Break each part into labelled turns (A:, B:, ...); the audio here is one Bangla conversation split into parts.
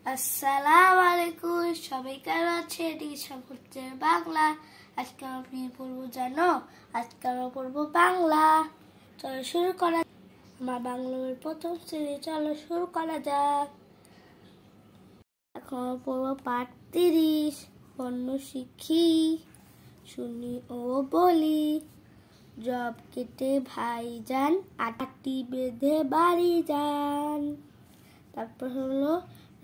A: আসসালামু আলাইকুম, সবাই কেমন আছে? এটি হচ্ছে বাংলা। আজকে আমি পড়বো, জানো আজকে আমরা পড়বো বাংলা। চলো শুরু করা, আমার বাংলার প্রথম শ্রেণী, চলো শুরু করা যাক। এখন পড়বো পাঠ 30। অন্য শিখি, শুনি ও বলি। জব কেটে ভাই যান, আটাটি বেঁধে বাড়ি যান। তারপর হলো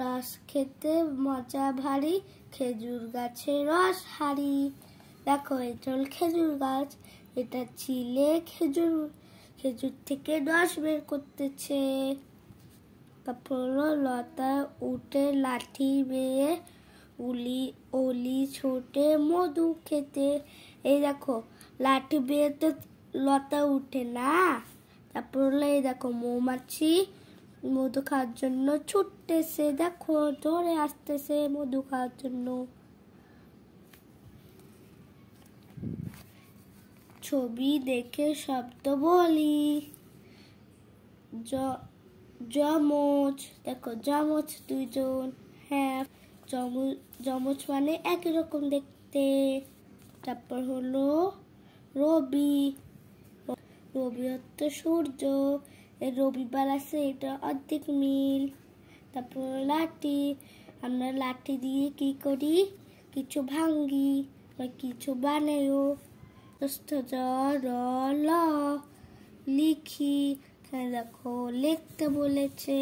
A: রস খেতে মজা ভারী, খেজুর গাছে রস হারি। দেখো এটা হলো খেজুর গাছ, এটা ছিলে খেজুর থেকে রস বের করতেছে। তারপর হলো লতা উঠে লাঠি বেয়ে, অলি ছোটে মধু খেতে। এই দেখো লাঠি বেয়ে তো লতা উঠে না। তারপর হলো এই দেখো মৌমাছি মধু খাওয়ার জন্য ছুটতেছে, দেখো ধরে আসতেছে মধু খাওয়ার জন্য। ছবি দেখে শব্দ বলি। যমজ, দেখো যমজ দুইজন, হ্যাঁ যমজ মানে একই রকম দেখতে। তারপর হলো রবি, রবি অর্থ সূর্য, রবিবার আছে, এটা অর্ধেক মিল। তারপর লাঠি, আমরা লাঠি দিয়ে কি করি? কিছু ভাঙ্গি বা কিছু বানাইও। লিখি, দেখো লিখতে বলেছে।